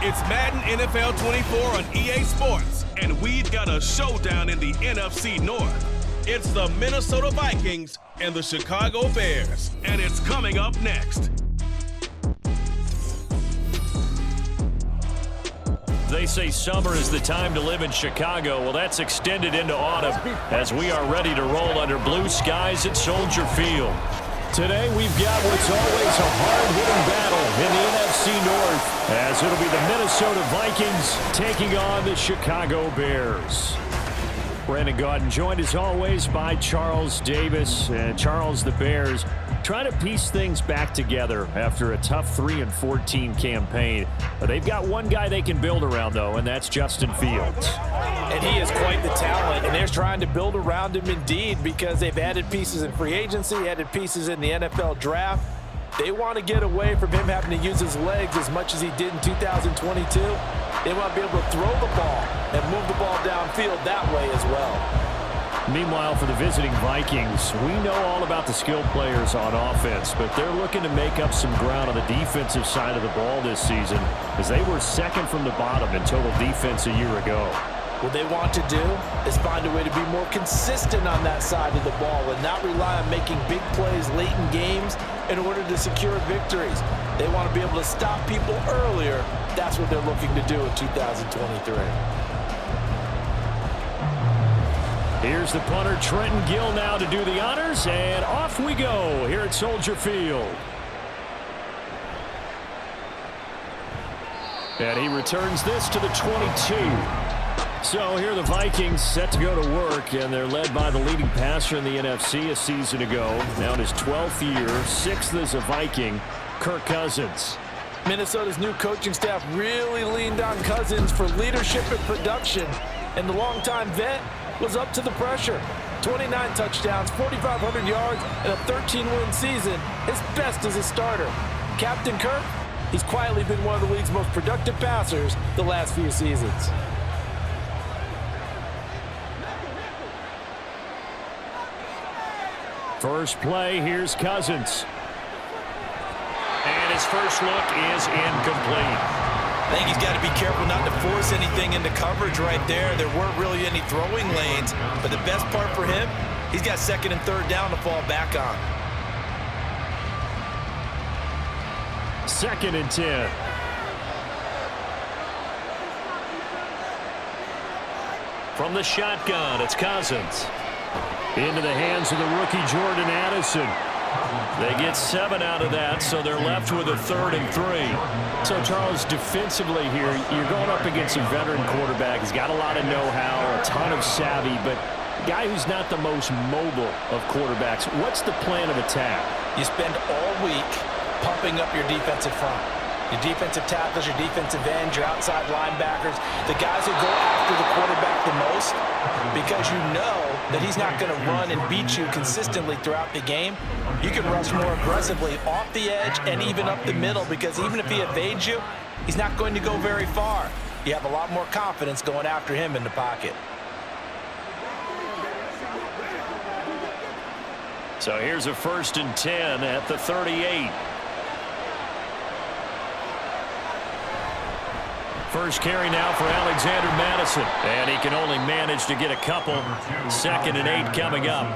It's Madden NFL 24 on EA Sports, and we've got a showdown in the NFC North. It's the Minnesota Vikings and the Chicago Bears, and it's coming up next. They say summer is the time to live in Chicago. Well, that's extended into autumn as we are ready to roll under blue skies at Soldier Field. Today, we've got what's always a hard-hitting battle in the NFC North, as it'll be the Minnesota Vikings taking on the Chicago Bears. Brandon Gaudin joined, as always, by Charles Davis. And Charles, the Bears trying to piece things back together after a tough 3-14 campaign. But they've got one guy they can build around, though, and that's Justin Fields. And he is quite the talent, and they're trying to build around him indeed, because they've added pieces in free agency, added pieces in the NFL draft. They want to get away from him having to use his legs as much as he did in 2022. They want to be able to throw the ball and move the ball downfield that way as well. Meanwhile, for the visiting Vikings, we know all about the skilled players on offense, but they're looking to make up some ground on the defensive side of the ball this season, as they were second from the bottom in total defense a year ago. What they want to do is find a way to be more consistent on that side of the ball and not rely on making big plays late in games in order to secure victories. They want to be able to stop people earlier. That's what they're looking to do in 2023. Here's the punter, Trenton Gill, now to do the honors, and off we go here at Soldier Field. And he returns this to the 22. So here are the Vikings set to go to work, and they're led by the leading passer in the NFC a season ago. Now in his 12th year, 6th as a Viking, Kirk Cousins. Minnesota's new coaching staff really leaned on Cousins for leadership and production, and the longtime vet was up to the pressure. 29 touchdowns, 4,500 yards, and a 13-win season, his best as a starter. Captain Kirk, he's quietly been one of the league's most productive passers the last few seasons. First play, here's Cousins. And his first look is incomplete. I think he's got to be careful not to force anything into coverage right there. There weren't really any throwing lanes, but the best part for him, he's got second and third down to fall back on. 2nd and 10. From the shotgun, it's Cousins. Into the hands of the rookie Jordan Addison. They get 7 out of that, so they're left with a 3rd and 3. So, Charles, defensively here, you're going up against a veteran quarterback. He's got a lot of know-how, a ton of savvy, but a guy who's not the most mobile of quarterbacks. What's the plan of attack? You spend all week pumping up your defensive front. Your defensive tackles, your defensive ends, your outside linebackers, the guys who go after the quarterback the most, because you know that he's not going to run and beat you consistently throughout the game. You can rush more aggressively off the edge and even up the middle, because even if he evades you, he's not going to go very far. You have a lot more confidence going after him in the pocket. So here's a 1st and 10 at the 38. First carry now for Alexander Madison, and he can only manage to get a couple. 2nd and 8 coming up.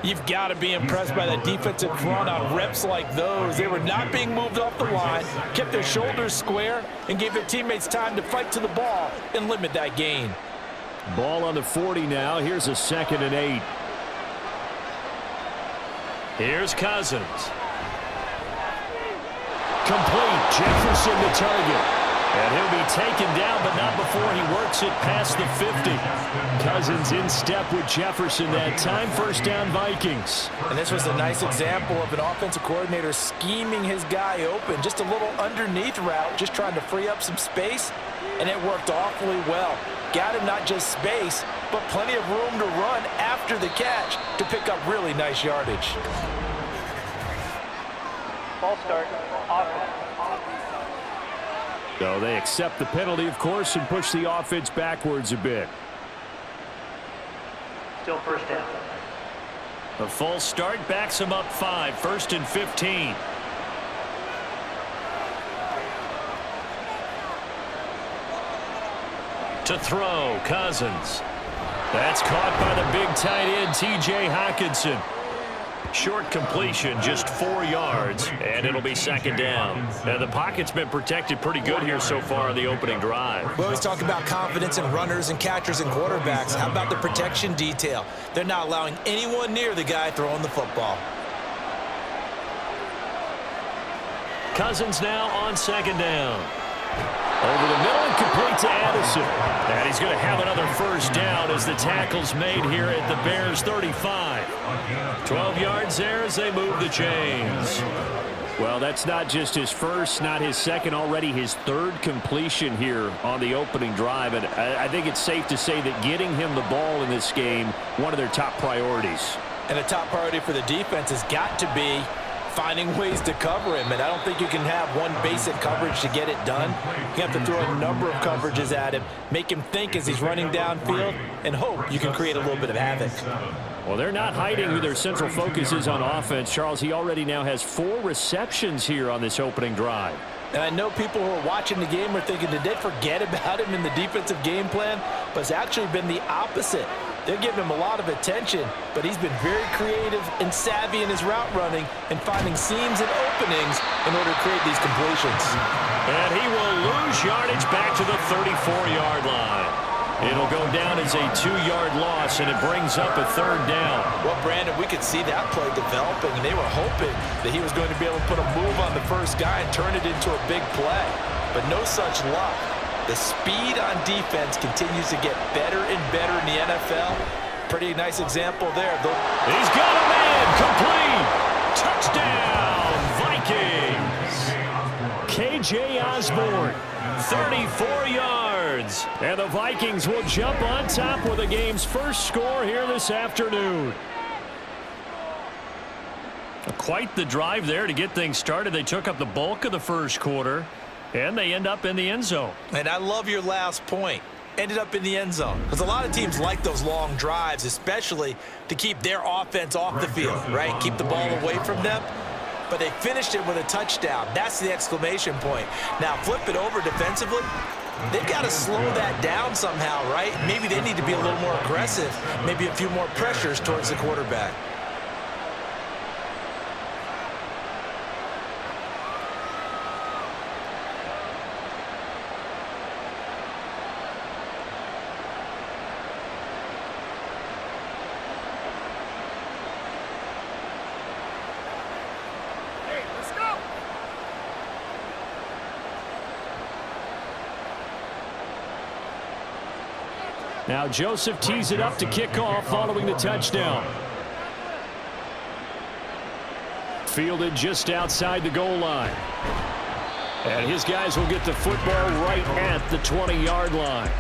You've got to be impressed by that defensive front on reps like those. They were not being moved off the line, kept their shoulders square, and gave their teammates time to fight to the ball and limit that gain. Ball on the 40 now. Here's a 2nd and 8. Here's Cousins. Complete. Jefferson the target. And he'll be taken down, but not before he works it past the 50. Cousins in step with Jefferson that time. 1st down, Vikings. And this was a nice example of an offensive coordinator scheming his guy open. Just a little underneath route, just trying to free up some space, and it worked awfully well. Got him not just space, but plenty of room to run after the catch to pick up really nice yardage. Ball start, offense. So they accept the penalty, of course, and push the offense backwards a bit. Still 1st down. A false start backs him up 5. 1st and 15. To throw, Cousins. That's caught by the big tight end, T.J. Hockenson. Short completion, just 4 yards, and it'll be second down. Now, the pocket's been protected pretty good here so far in the opening drive. We always talk about confidence in runners and catchers and quarterbacks. How about the protection detail? They're not allowing anyone near the guy throwing the football. Cousins now on second down. Over the middle and complete to Addison. And he's going to have another first down as the tackle's made here at the Bears' 35. 12 yards there as they move the chains. Well, that's not just his first, not his second, already his third completion here on the opening drive. And I think it's safe to say that getting him the ball in this game, one of their top priorities. And a top priority for the defense has got to be finding ways to cover him, and I don't think you can have one basic coverage to get it done. You have to throw a number of coverages at him, make him think as he's running downfield, and hope you can create a little bit of havoc. Well, they're not hiding who their central focus is on offense. Charles, he already now has 4 receptions here on this opening drive. And I know people who are watching the game are thinking, did they forget about him in the defensive game plan? But it's actually been the opposite. They're giving him a lot of attention, but he's been very creative and savvy in his route running and finding seams and openings in order to create these completions. And he will lose yardage back to the 34-yard line. It'll go down as a 2-yard loss, and it brings up a third down. Well, Brandon, we could see that play developing, and they were hoping that he was going to be able to put a move on the first guy and turn it into a big play. But no such luck. The speed on defense continues to get better and better in the NFL. Pretty nice example there. He's got a man complete. Touchdown, Vikings. K.J. Osborne, 34 yards. And the Vikings will jump on top with the game's first score here this afternoon. Quite the drive there to get things started. They took up the bulk of the first quarter, and they end up in the end zone. And I love your last point. Ended up in the end zone. Because a lot of teams like those long drives, especially to keep their offense off the field, right? Keep the ball away from them. But they finished it with a touchdown. That's the exclamation point. Now, flip it over defensively. They've got to slow that down somehow, right? Maybe they need to be a little more aggressive. Maybe a few more pressures towards the quarterback. Now Joseph tees it up to kick off following the touchdown. Fielded just outside the goal line. And his guys will get the football right at the 20-yard line.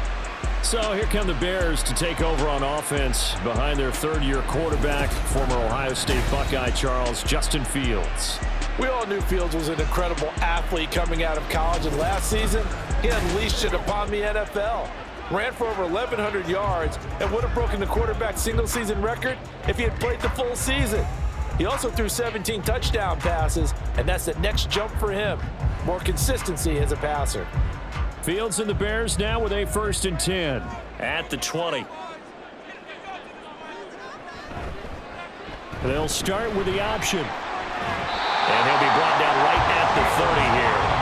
So here come the Bears to take over on offense behind their third-year quarterback, former Ohio State Buckeye Charles, Justin Fields. We all knew Fields was an incredible athlete coming out of college, and last season he unleashed it upon the NFL. Ran for over 1,100 yards and would have broken the quarterback single-season record if he had played the full season. He also threw 17 touchdown passes, and that's the next jump for him. More consistency as a passer. Fields and the Bears now with a 1st and 10 at the 20. They'll start with the option. And he'll be brought down right at the 30 here.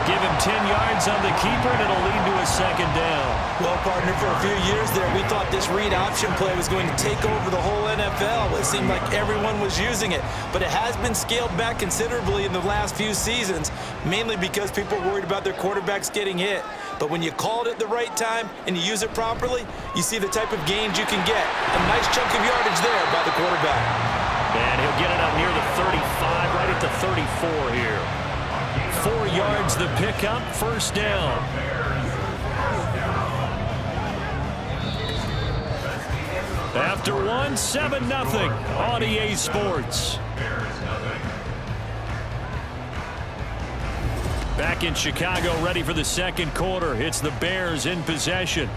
Give him 10 yards on the keeper, and it'll lead to a second down. Well, partner, for a few years there, we thought this read option play was going to take over the whole NFL. It seemed like everyone was using it, but it has been scaled back considerably in the last few seasons, mainly because people are worried about their quarterbacks getting hit. But when you call it at the right time and you use it properly, you see the type of gains you can get. A nice chunk of yardage there by the quarterback. And he'll get it up near the 35, right at the 34 here. 4 yards the pickup, 1st down. After one, 7-0 on EA Sports. Back in Chicago, ready for the second quarter. It's the Bears in possession.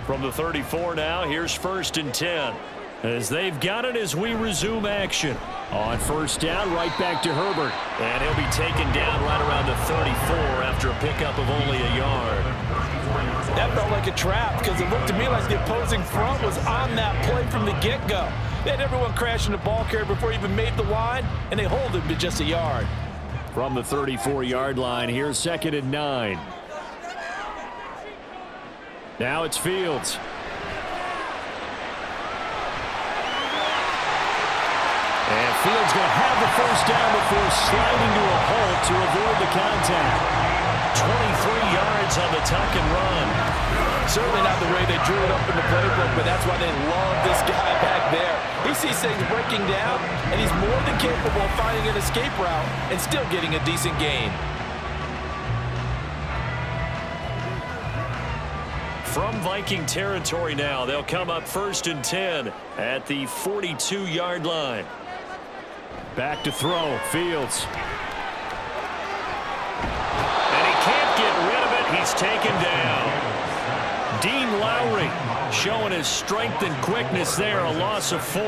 From the 34 now, here's 1st and 10. As they've got it as we resume action. On 1st down, right back to Herbert. And he'll be taken down right around the 34 after a pickup of only a yard. That felt like a trap because it looked to me like the opposing front was on that play from the get-go. They had everyone crashing the ball carrier before he even made the line, and they hold him to just a yard. From the 34-yard line, here's 2nd and 9. Now it's Fields. And Fields going to have the first down before sliding to a halt to avoid the contact. 23 yards on the tuck and run. Certainly not the way they drew it up in the playbook, but that's why they love this guy back there. He sees things breaking down, and he's more than capable of finding an escape route and still getting a decent gain. From Viking territory now, they'll come up 1st and 10 at the 42-yard line. Back to throw, Fields. And he can't get rid of it. He's taken down. Dean Lowry showing his strength and quickness there, a loss of 4.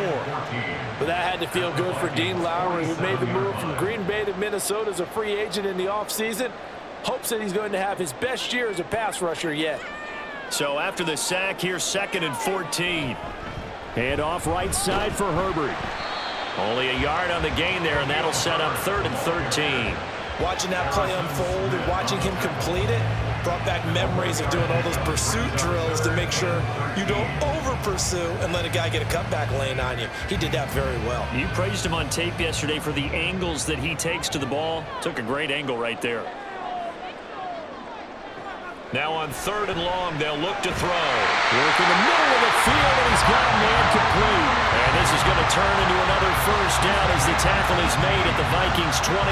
But that had to feel good for Dean Lowry, who made the move from Green Bay to Minnesota as a free agent in the offseason. Hopes that he's going to have his best year as a pass rusher yet. So after the sack, here's 2nd and 14. Head off right side for Herbert. Only a yard on the gain there, and that'll set up 3rd and 13. Watching that play unfold and watching him complete it brought back memories of doing all those pursuit drills to make sure you don't over-pursue and let a guy get a cutback lane on you. He did that very well. You praised him on tape yesterday for the angles that he takes to the ball. Took a great angle right there. Now on 3rd and long, they'll look to throw. Work in the middle of the field, and he's got man complete. And this is going to turn into another first down as the tackle is made at the Vikings 28.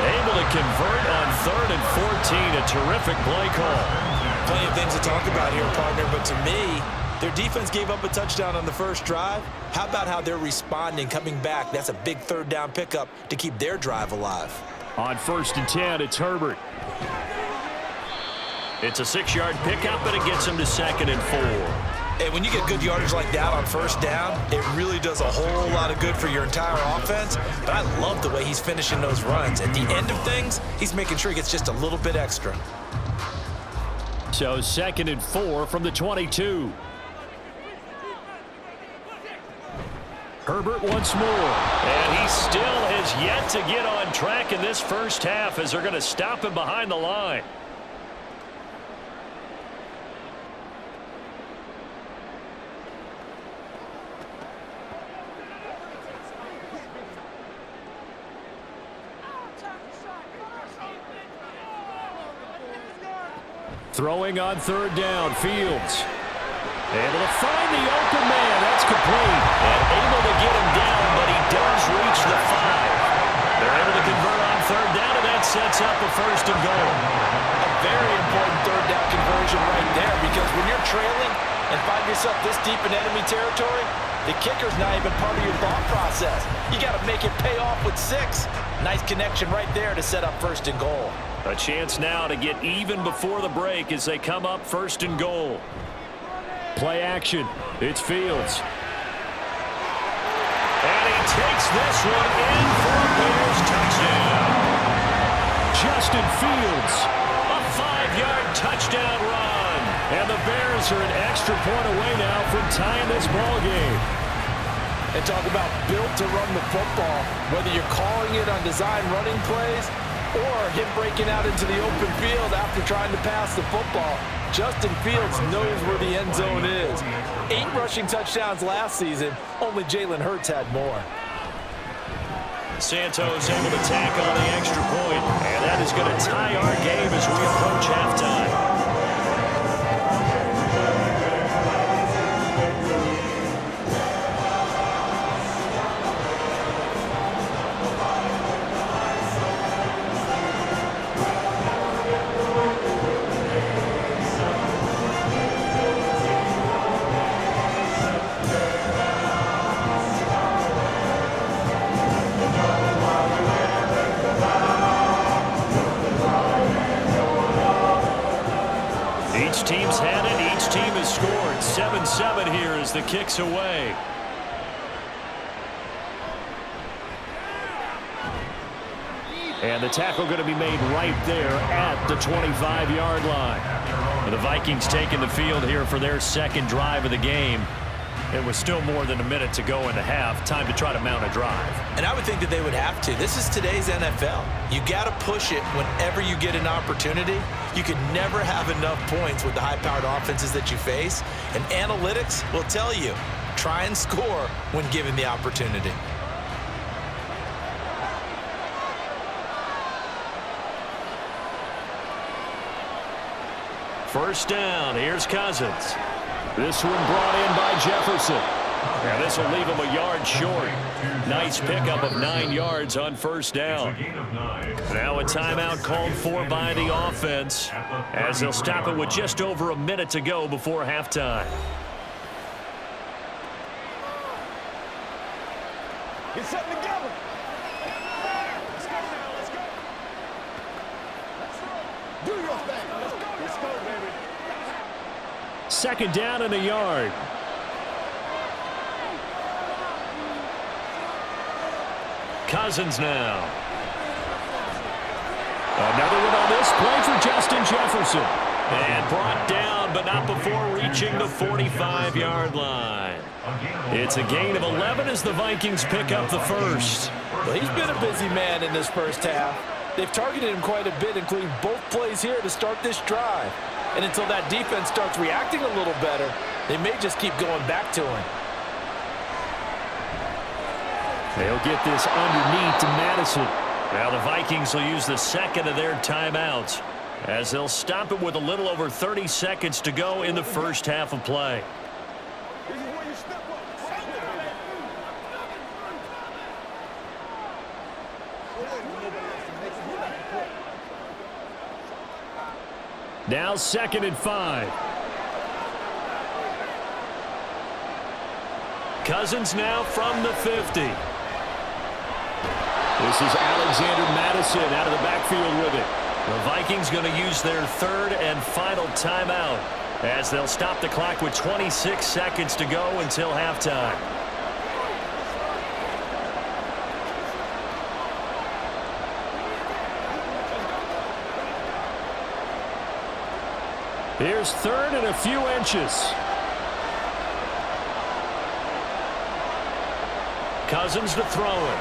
Able to convert on 3rd and 14. A terrific play call. Plenty of things to talk about here, partner, but to me, their defense gave up a touchdown on the first drive. How about how they're responding, coming back? That's a big 3rd down pickup to keep their drive alive. On 1st and 10, it's Herbert. It's a 6-yard pickup, but it gets him to 2nd and 4. And when you get good yardage like that on 1st down, it really does a whole lot of good for your entire offense. But I love the way he's finishing those runs. At the end of things, he's making sure he gets just a little bit extra. So 2nd and 4 from the 22. Herbert once more. And he still has yet to get on track in this first half as they're going to stop him behind the line. Throwing on 3rd down, Fields. Able to find the open man. That's complete. And able to get him down, but he does reach the 5. They're able to convert on 3rd down, and that sets up a 1st and goal. A very important 3rd down conversion right there, because when you're trailing and find yourself this deep in enemy territory, the kicker's not even part of your thought process. You got to make it pay off with 6. Nice connection right there to set up 1st and goal. A chance now to get even before the break as they come up 1st and goal. Play action. It's Fields. And he takes this one in for a Bears touchdown. Justin Fields, a 5-yard touchdown run. And the Bears are an extra point away now from tying this ball game. And talk about built to run the football, whether you're calling it on design running plays or him breaking out into the open field after trying to pass the football. Justin Fields knows where the end zone is. 8 rushing touchdowns last season. Only Jalen Hurts had more. Santos able to tack on the extra point, and that is going to tie our game as we approach halftime. Each team's had it. Each team has scored. 7-7 here as the kick's away. And the tackle going to be made right there at the 25-yard line. The Vikings taking the field here for their second drive of the game. It was still more than a minute to go in the half. Time to try to mount a drive. And I would think that they would have to. This is today's NFL. You got to push it whenever you get an opportunity. You can never have enough points with the high-powered offenses that you face. And analytics will tell you, try and score when given the opportunity. First down, here's Cousins. This one brought in by Jefferson. And this will leave him a yard short. Nice pickup of 9 yards on first down. Now a timeout called for by the offense as they'll stop it with just over a minute to go before halftime. Get something together. Let's go now. Let's go. Do your thing. Let's go, baby. Second down and a yard. Cousins now. Another one on this play for Justin Jefferson. And brought down, but not before reaching the 45-yard line. It's a gain of 11 as the Vikings pick up the first. Well, he's been a busy man in this first half. They've targeted him quite a bit, including both plays here to start this drive. And until that defense starts reacting a little better, they may just keep going back to him. They'll get this underneath to Madison. Now the Vikings will use the second of their timeouts as they'll stop it with a little over 30 seconds to go in the first half of play. This is where you step up. Now 2nd and 5. Cousins now from the 50. This is Alexander Madison out of the backfield with it. The Vikings going to use their third and final timeout as they'll stop the clock with 26 seconds to go until halftime. Here's third and a few inches. Cousins to throw it.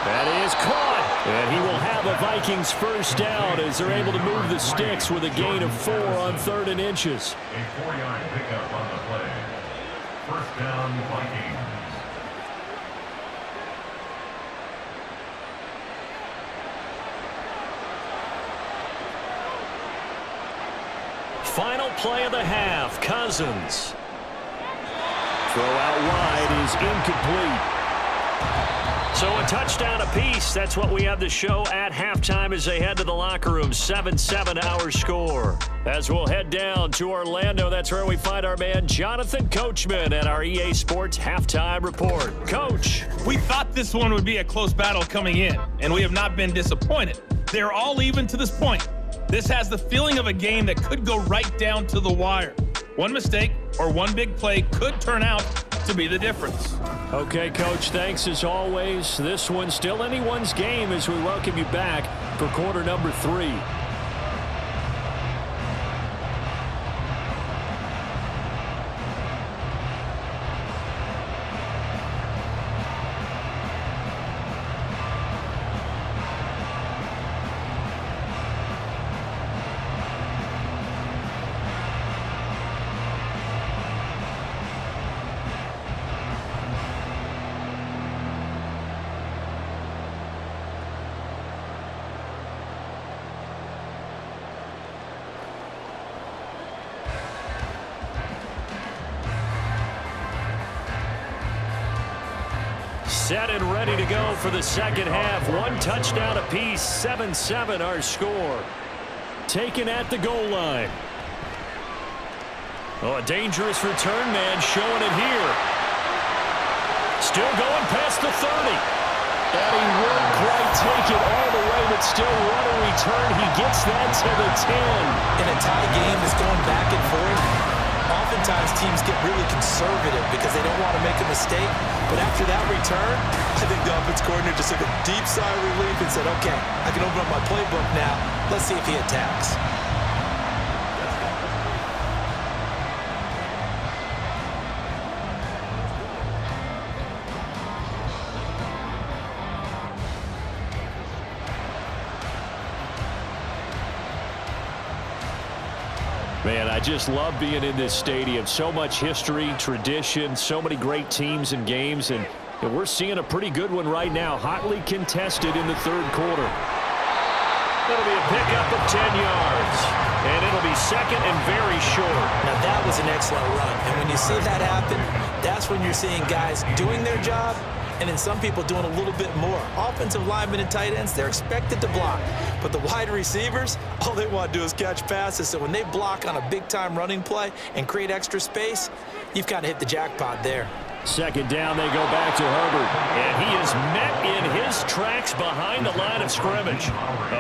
That is caught. And he will have a Vikings first down as they're able to move the sticks with a gain of 4 on 3rd and inches. A 4-yard pickup on the play. First down, Vikings. Final play of the half, Cousins. Throw out wide is incomplete. So a touchdown apiece. That's what we have to show at halftime as they head to the locker room. 7-7 our score. As we'll head down to Orlando, that's where we find our man Jonathan Coachman at our EA Sports Halftime Report. Coach. We thought this one would be a close battle coming in, and we have not been disappointed. They're all even to this point. This has the feeling of a game that could go right down to the wire. One mistake or one big play could turn out to be the difference. Okay, Coach, thanks as always. This one's still anyone's game as we welcome you back for quarter number 3. Set and ready to go for the second half. One touchdown apiece, 7-7 our score. Taken at the goal line. Oh, a dangerous return man showing it here. Still going past the 30. And he won't quite take it all the way, but still what a return. He gets that to the 10. In a tie game that's going back and forth, oftentimes teams get really conservative because they don't want to make a mistake. But after that return, I think the offense coordinator just took a deep sigh of relief and said, okay, I can open up my playbook now. Let's see if he attacks. Man, I just love being in this stadium. So much history, tradition, so many great teams and games, and we're seeing a pretty good one right now, hotly contested in the third quarter. That'll be a pickup of 10 yards, and it'll be second and very short. Now, that was an excellent run, and when you see that happen, that's when you're seeing guys doing their job and then some people doing a little bit more. Offensive linemen and tight ends, they're expected to block. But the wide receivers, all they want to do is catch passes. So when they block on a big-time running play and create extra space, you've kind of hit the jackpot there. Second down, they go back to Herbert. And he is met in his tracks behind the line of scrimmage.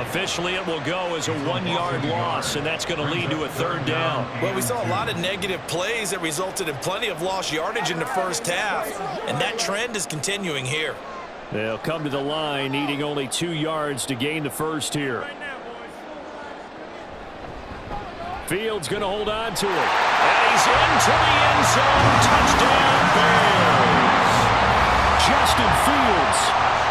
Officially, it will go as a 1-yard loss, and that's going to lead to a third down. Well, we saw a lot of negative plays that resulted in plenty of lost yardage in the first half, and that trend is continuing here. They'll come to the line, needing only 2 yards to gain the first here. Fields going to hold on to it. And he's into the end zone. Touchdown, Bears. Justin Fields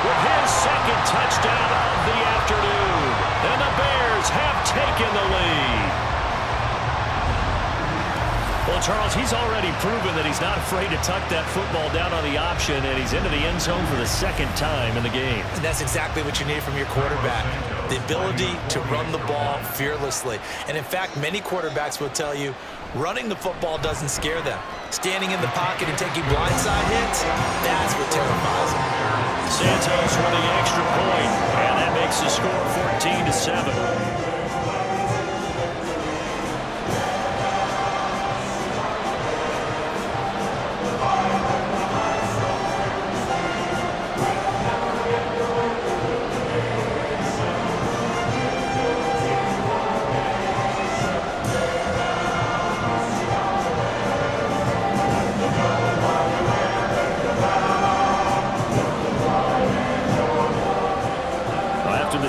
with his second touchdown of the afternoon. And the Bears have taken the lead. Well, Charles, he's already proven that he's not afraid to tuck that football down on the option, and he's into the end zone for the second time in the game. And that's exactly what you need from your quarterback, the ability to run the ball fearlessly. And in fact, many quarterbacks will tell you running the football doesn't scare them. Standing in the pocket and taking blindside hits, that's what terrifies them. Santos with the extra point, and that makes the score 14-7.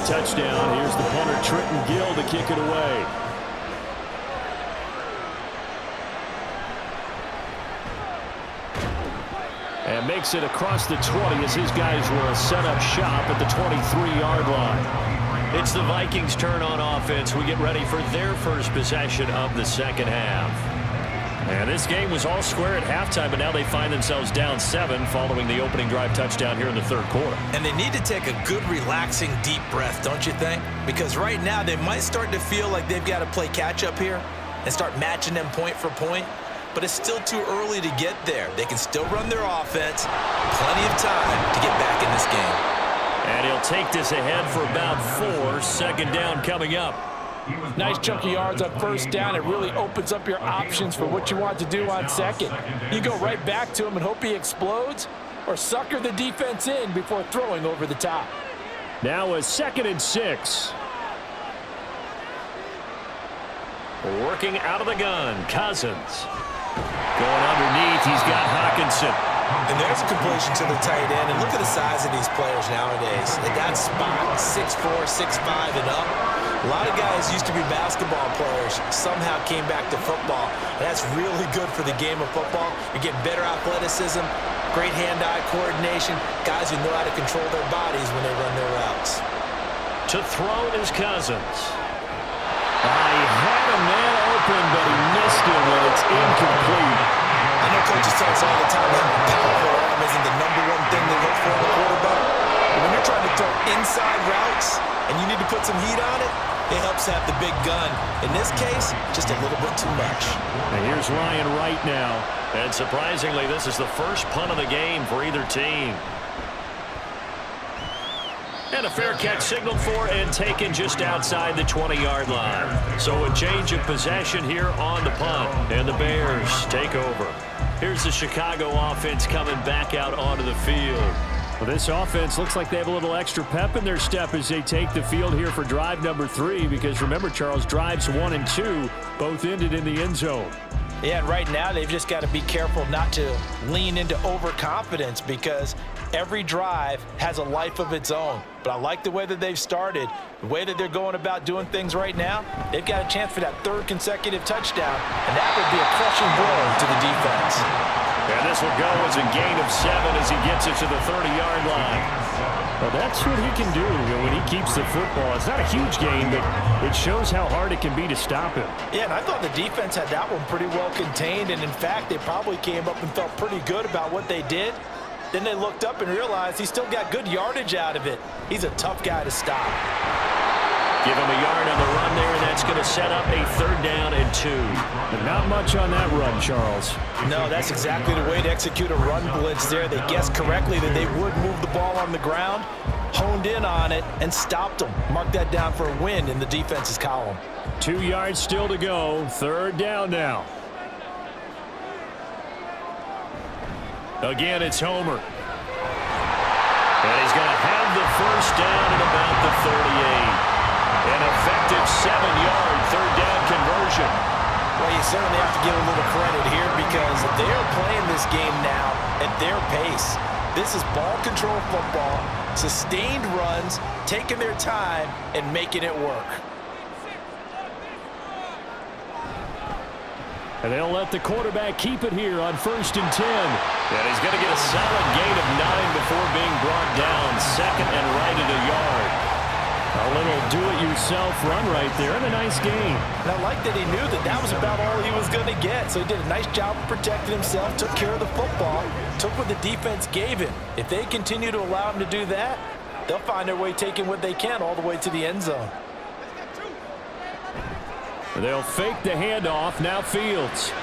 Touchdown. Here's the punter, Trenton Gill, to kick it away. And makes it across the 20 as his guys will set up shop at the 23-yard line. It's the Vikings' turn on offense. We get ready for their first possession of the second half. And this game was all square at halftime, but now they find themselves down 7 following the opening drive touchdown here in the third quarter. And they need to take a good, relaxing, deep breath, don't you think? Because right now they might start to feel like they've got to play catch-up here and start matching them point for point. But it's still too early to get there. They can still run their offense. Plenty of time to get back in this game. And he'll take this ahead for about 4. Second down coming up. Nice chunky yards on first down. It really opens up your options for what you want to do on second. You go right back to him and hope he explodes, or sucker the defense in before throwing over the top. Now a 2nd and 6. Working out of the gun, Cousins. Going underneath, he's got Hawkinson. And there's a completion to the tight end. And look at the size of these players nowadays. They got spot 6'4", 6'5", and up. A lot of guys used to be basketball players, somehow came back to football. And that's really good for the game of football. You're getting better athleticism, great hand-eye coordination, guys who know how to control their bodies when they run their routes. To throw is Cousins. I had a man open, but he missed him when it's incomplete. I know coaches tell us all the time that a powerful arm isn't the #1 thing they look for in a quarterback. But when you're trying to throw inside routes and you need to put some heat on it, it helps have the big gun. In this case, just a little bit too much. And here's Ryan Wright now. And surprisingly, this is the first punt of the game for either team. And a fair catch signaled for and taken just outside the 20-yard line. So a change of possession here on the punt. And the Bears take over. Here's the Chicago offense coming back out onto the field. Well, this offense looks like they have a little extra pep in their step as they take the field here for drive number 3. Because remember, Charles, drives 1 and 2 both ended in the end zone. Yeah, and right now they've just got to be careful not to lean into overconfidence because every drive has a life of its own. But I like the way that they've started, the way that they're going about doing things right now. They've got a chance for that 3rd consecutive touchdown, and that would be a crushing blow to the defense. And this will go as a gain of 7 as he gets it to the 30-yard line. Well, that's what he can do when he keeps the football. It's not a huge gain, but it shows how hard it can be to stop him. Yeah, and I thought the defense had that one pretty well contained, and in fact, they probably came up and felt pretty good about what they did. Then they looked up and realized he still got good yardage out of it. He's a tough guy to stop. Give him a yard on the run there, and that's going to set up a 3rd down and 2. But not much on that run, Charles. No, that's exactly the way to execute a run blitz there. They guessed correctly that they would move the ball on the ground, honed in on it, and stopped them. Mark that down for a win in the defense's column. 2 yards still to go. 3rd down now. Again, it's Homer. And he's going to have the 1st down at about the 38. An effective 7-yard 3rd down conversion. Well, you certainly have to give a little credit here because they're playing this game now at their pace. This is ball control football, sustained runs, taking their time, and making it work. And they'll let the quarterback keep it here on 1st and 10. And he's going to get a solid gain of 9 before being brought down. 2nd and right at a yard. A little do-it-yourself run right there, and a nice gain. And I like that he knew that that was about all he was going to get. So he did a nice job of protecting himself, took care of the football, took what the defense gave him. If they continue to allow him to do that, they'll find their way taking what they can all the way to the end zone. They'll fake the handoff. Now Fields.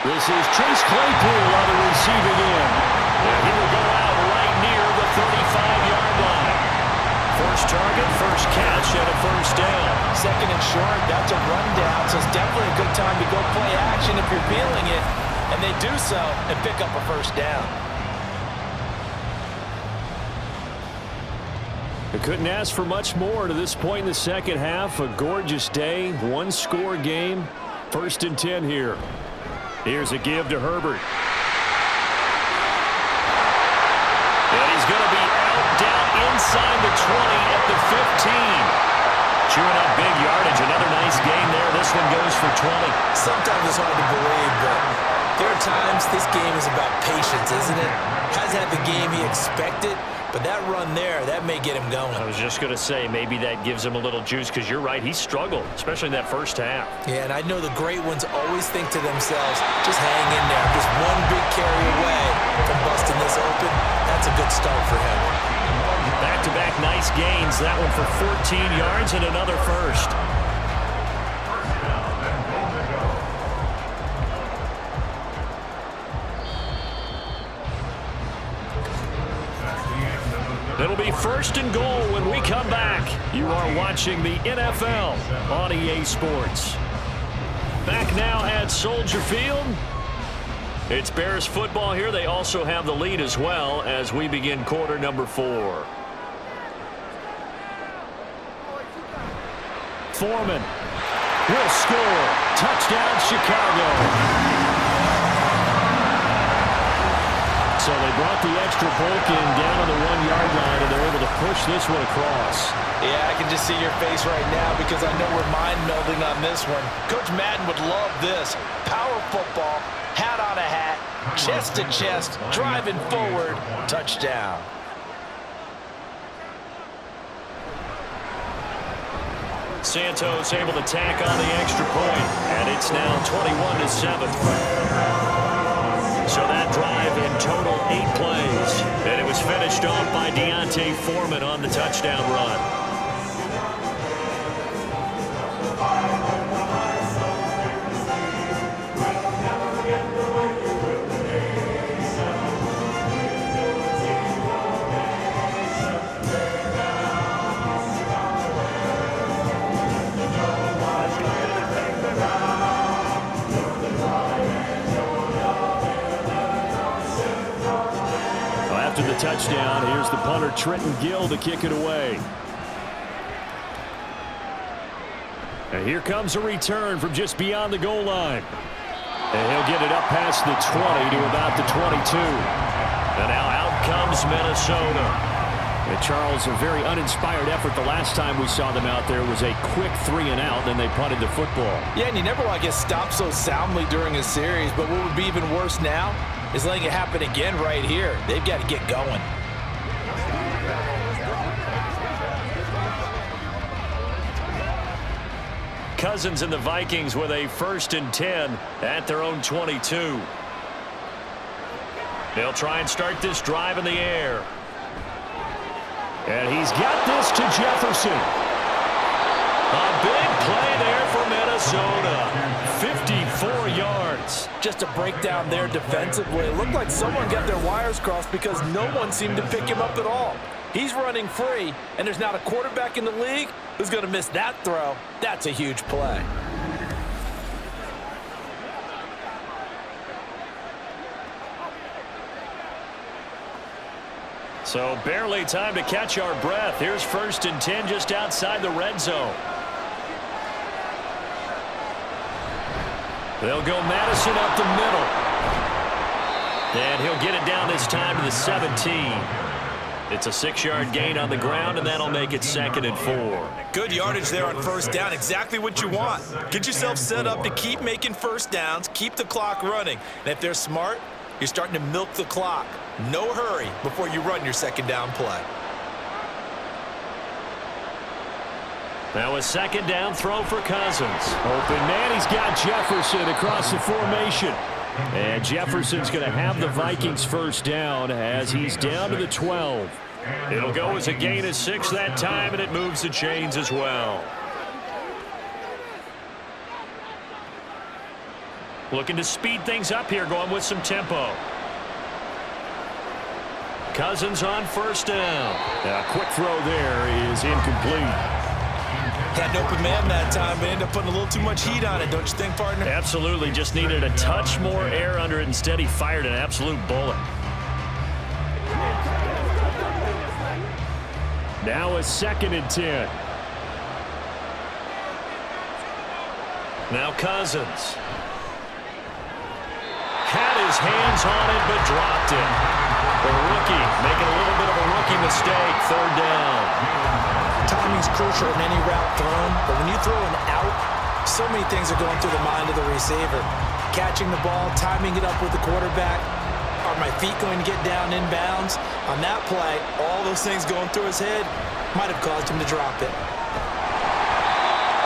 This is Chase Claypool on the receiving end. And he will go out right near the 35-yard line. First target, first catch, and a 1st down. 2nd and short, that's a rundown, so it's definitely a good time to go play action if you're feeling it. And they do so and pick up a 1st down. They couldn't ask for much more to this point in the 2nd half. A gorgeous day, 1-score game. 1st and 10 here. Here's a give to Herbert. And he's going to be out down inside the 20 at the 15. Chewing up big yardage. Another nice gain there. This one goes for 20. Sometimes it's hard to believe, but there are times this game is about patience, isn't it? Hasn't had the game he expected, but that run there, that may get him going. I was just going to say, maybe that gives him a little juice, because you're right, he struggled, especially in that 1st half. Yeah, and I know the great ones always think to themselves, just hang in there. Just one big carry away from busting this open. That's a good start for him. Back-to-back nice gains. That one for 14 yards and another 1st. It'll be 1st and goal when we come back. You are watching the NFL on EA Sports. Back now at Soldier Field. It's Bears football here. They also have the lead as well as we begin quarter number 4. Foreman will score. Touchdown, Chicago. So they brought the extra bulk in down on the 1-yard line, and they're able to push this one across. Yeah, I can just see your face right now because I know we're mind-melding on this one. Coach Madden would love this. Power football, hat on a hat, chest to chest, driving forward, touchdown. Santos able to tack on the extra point, and it's now 21-7. So that drive in total 8 plays, and it was finished off by Deontay Foreman on the touchdown run. Touchdown. Here's the punter, Trenton Gill, to kick it away. And here comes a return from just beyond the goal line. And he'll get it up past the 20 to about the 22. And now out comes Minnesota. And Charles, a very uninspired effort. The last time we saw them out there was a quick 3-and-out, then they punted the football. Yeah, and you never want to get stopped so soundly during a series, but what would be even worse now is letting it happen again right here. They've got to get going. Cousins and the Vikings with a 1st and 10 at their own 22. They'll try and start this drive in the air. And he's got this to Jefferson. A big play there for Minnesota. 54 yards. Just a breakdown there defensively. It looked like someone got their wires crossed because no one seemed to pick him up at all. He's running free, and there's not a quarterback in the league who's going to miss that throw. That's a huge play. So barely time to catch our breath. Here's 1st and 10 just outside the red zone. They'll go Madison up the middle. And he'll get it down this time to the 17. It's a 6-yard gain on the ground, and that'll make it 2nd and 4. Good yardage there on 1st down. Exactly what you want. Get yourself set up to keep making 1st downs, keep the clock running. And if they're smart, you're starting to milk the clock. No hurry before you run your 2nd down play. Now a 2nd down throw for Cousins. Open man, he's got Jefferson across the formation. And Jefferson's going to have the Vikings 1st down as he's down to the 12. It'll go as a gain of 6 that time, and it moves the chains as well. Looking to speed things up here, going with some tempo. Cousins on 1st down. A quick throw there is incomplete. Had an open man that time, but ended up putting a little too much heat on it, don't you think, partner? Absolutely. Just needed a touch more air under it. Instead, he fired an absolute bullet. Now a 2nd and 10. Now Cousins. Had his hands on it, but dropped it. The rookie making a little bit of a rookie mistake. 3rd down. Timing's crucial in any route thrown, but when you throw an out, so many things are going through the mind of the receiver. Catching the ball, timing it up with the quarterback. Are my feet going to get down inbounds? On that play, all those things going through his head might have caused him to drop it.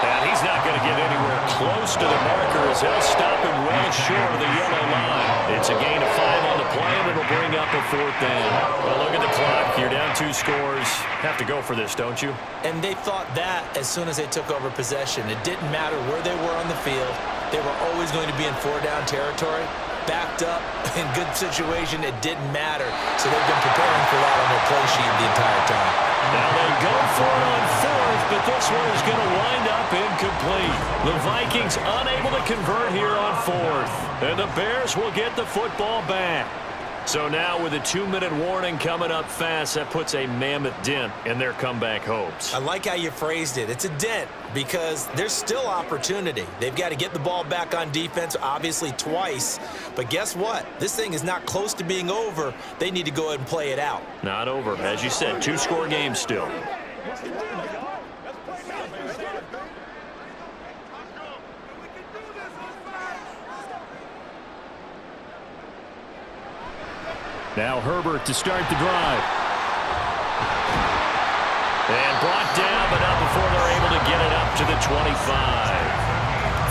And he's not going to get anywhere close to the marker as he'll stop him well short of the yellow line. It's a gain of 5 on the play, and it'll bring up a 4th down. Well, look at the clock. You're down 2 scores. Have to go for this, don't you? And they thought that as soon as they took over possession. It didn't matter where they were on the field. They were always going to be in 4-down territory. Backed up, in good situation, it didn't matter. So they've been preparing for that on their play sheet the entire time. Now they go for it on 4th, but this one is going to wind up incomplete. The Vikings unable to convert here on 4th. And the Bears will get the football back. So now with a 2-minute warning coming up fast, that puts a mammoth dent in their comeback hopes. I like how you phrased it. It's a dent because there's still opportunity. They've got to get the ball back on defense, obviously twice. But guess what? This thing is not close to being over. They need to go ahead and play it out. Not over. As you said, 2-score game still. Now Herbert to start the drive. And brought down, but not before they're able to get it up to the 25.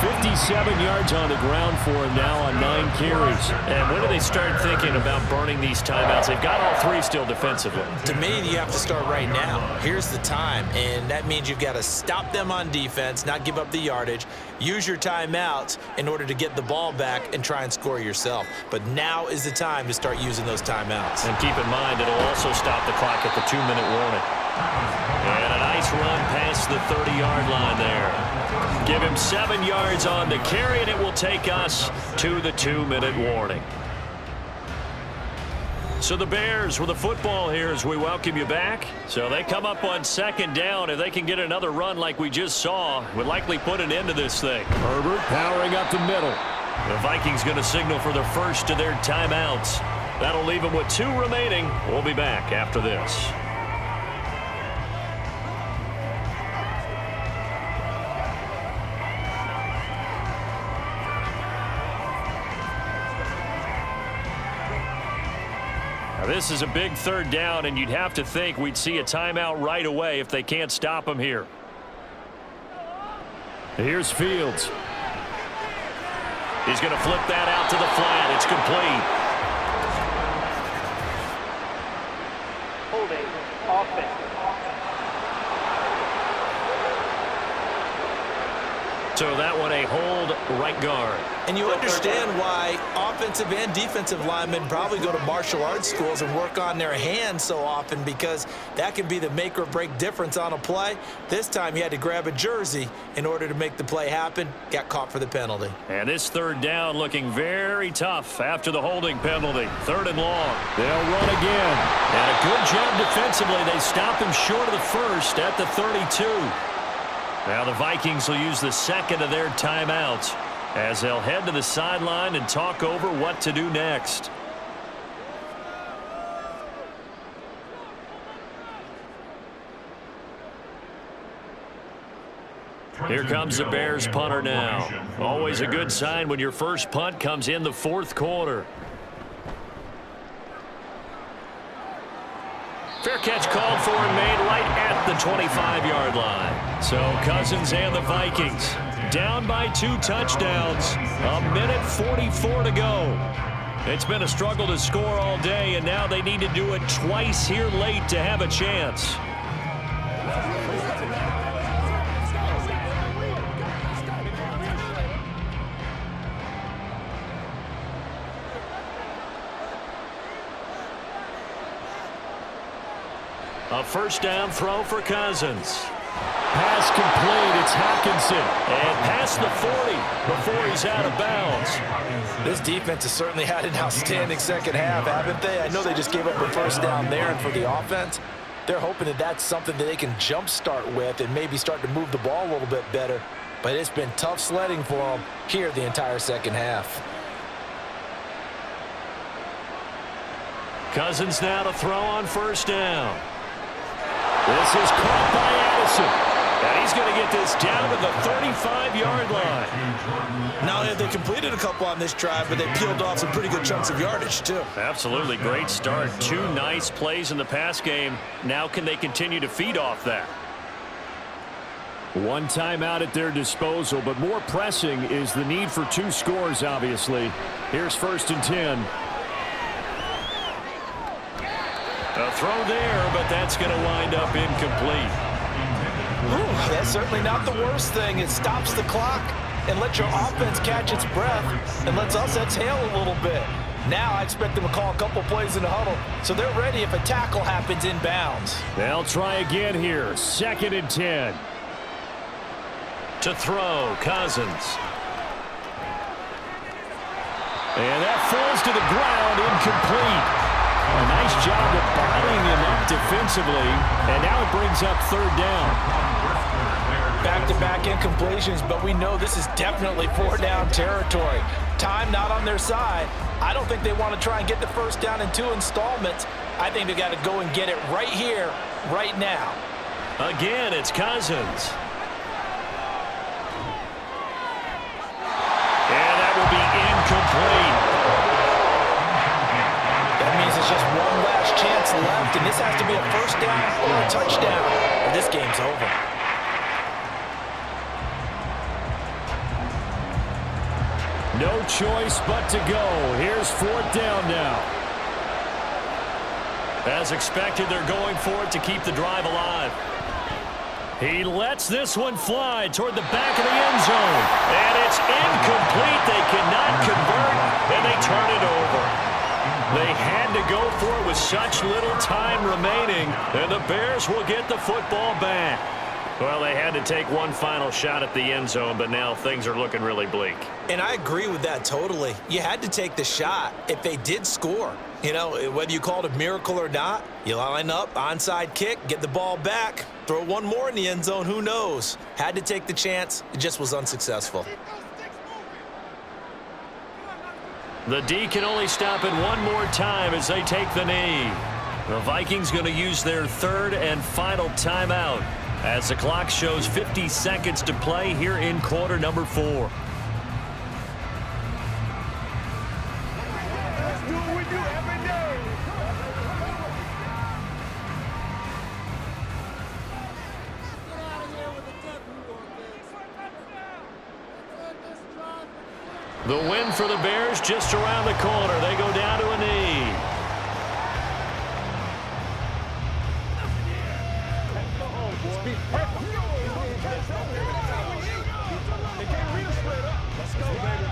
57 yards on the ground for him now on 9 carries. And when do they start thinking about burning these timeouts? They've got all 3 still defensively. To me, you have to start right now. Here's the time, and that means you've got to stop them on defense, not give up the yardage, use your timeouts in order to get the ball back and try and score yourself. But now is the time to start using those timeouts. And keep in mind, it'll also stop the clock at the 2-minute warning. And a nice run past the 30-yard line there. Give him 7 yards on the carry, and it will take us to the 2-minute warning. So the Bears with the football here as we welcome you back. So they come up on 2nd down. If they can get another run like we just saw, would likely put an end to this thing. Herbert powering up the middle. The Vikings going to signal for their first of their timeouts. That'll leave them with 2 remaining. We'll be back after this. Now this is a big 3rd down, and you'd have to think we'd see a timeout right away if they can't stop them here. Here's Fields. He's going to flip that out to the flat. It's complete. Holding offense. So that one a hold right guard. And you understand why offensive and defensive linemen probably go to martial arts schools and work on their hands so often, because that can be the make or break difference on a play. This time he had to grab a jersey in order to make the play happen. Got caught for the penalty. And this third down looking very tough after the holding penalty. 3rd and long. They'll run again. And a good job defensively. They stop him short of the first at the 32. Now the Vikings will use the second of their timeouts as they'll head to the sideline and talk over what to do next. Here comes the Bears punter now. Always a good sign when your first punt comes in the 4th quarter. Fair catch called for and made right at the 25-yard line. So Cousins and the Vikings down by 2 touchdowns. 1:44 to go. It's been a struggle to score all day, and now they need to do it twice here late to have a chance. A first down throw for Cousins. Pass complete. It's Hockenson. And past the 40 before he's out of bounds. This defense has certainly had an outstanding second half, haven't they? I know they just gave up a first down there, and for the offense, they're hoping that that's something that they can jumpstart with and maybe start to move the ball a little bit better. But it's been tough sledding for them here the entire second half. Cousins now to throw on first down. This is caught by Addison. And he's going to get this down to the 35-yard line. Not only have they completed a couple on this drive, but they peeled off some pretty good chunks of yardage, too. Absolutely great start. 2 nice plays in the pass game. Now can they continue to feed off that? 1 timeout at their disposal, but more pressing is the need for 2 scores, obviously. Here's 1st and 10. A throw there, but that's going to wind up incomplete. Ooh, that's certainly not the worst thing. It stops the clock and lets your offense catch its breath and lets us exhale a little bit. Now I expect them to call a couple plays in the huddle, so they're ready if a tackle happens inbounds. They'll try again here. 2nd and 10. To throw, Cousins. And that falls to the ground, incomplete. A nice job of bottling him up defensively, and now it brings up 3rd down. Back-to-back incompletions, but we know this is definitely 4-down territory. Time not on their side. I don't think they want to try and get the first down in 2 installments. I think they got to go and get it right here, right now. Again, it's Cousins. And that will be incomplete. That means it's just one last chance left, and this has to be a first down or a touchdown, or this game's over. No choice but to go. Here's 4th down now. As expected, they're going for it to keep the drive alive. He lets this one fly toward the back of the end zone. And it's incomplete. They cannot convert, and they turn it over. They had to go for it with such little time remaining, and the Bears will get the football back. Well, they had to take one final shot at the end zone, but now things are looking really bleak. And I agree with that totally. You had to take the shot if they did score. You know, whether you call it a miracle or not, you line up, onside kick, get the ball back, throw one more in the end zone, who knows? Had to take the chance. It just was unsuccessful. The D can only stop it one more time as they take the knee. The Vikings going to use their 3rd and final timeout as the clock shows 50 seconds to play here in quarter number 4. Let's do what we do every day. The win for the Bears just around the corner. They go down to a knee. Let's go, baby.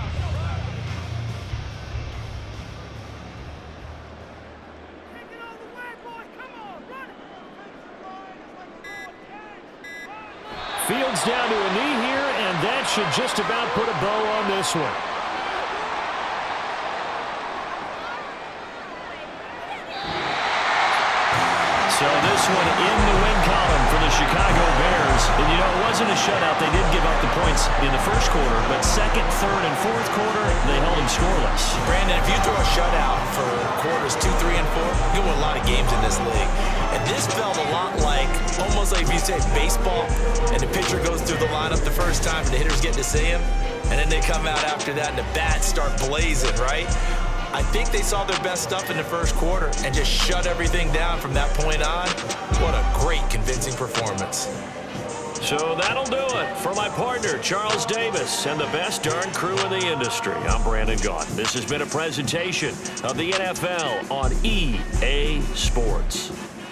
Fields down to a knee here, and that should just about put a bow on this one. So this one in the win column for the Chicago Bears. And, you know, it wasn't a shutout. They did give up the points in the first quarter, but second, third, and fourth quarter, they held them scoreless. Brandon, if you throw a shutout for quarters 2, 3, and 4, you win a lot of games in this league. And this felt a lot like, almost like if you say baseball, and the pitcher goes through the lineup the first time, and the hitters get to see him, and then they come out after that, and the bats start blazing, right? I think they saw their best stuff in the first quarter and just shut everything down from that point on. What a great, convincing performance. So that'll do it for my partner, Charles Davis, and the best darn crew in the industry. I'm Brandon Gaughan. This has been a presentation of the NFL on EA Sports.